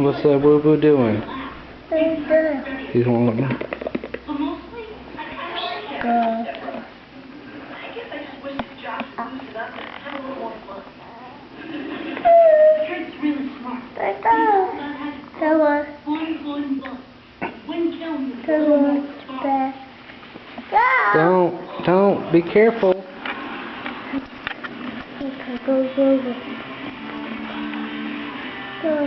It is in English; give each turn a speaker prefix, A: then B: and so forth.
A: What's that boo boo doing? He's one looking. Don't, be careful.
B: Go.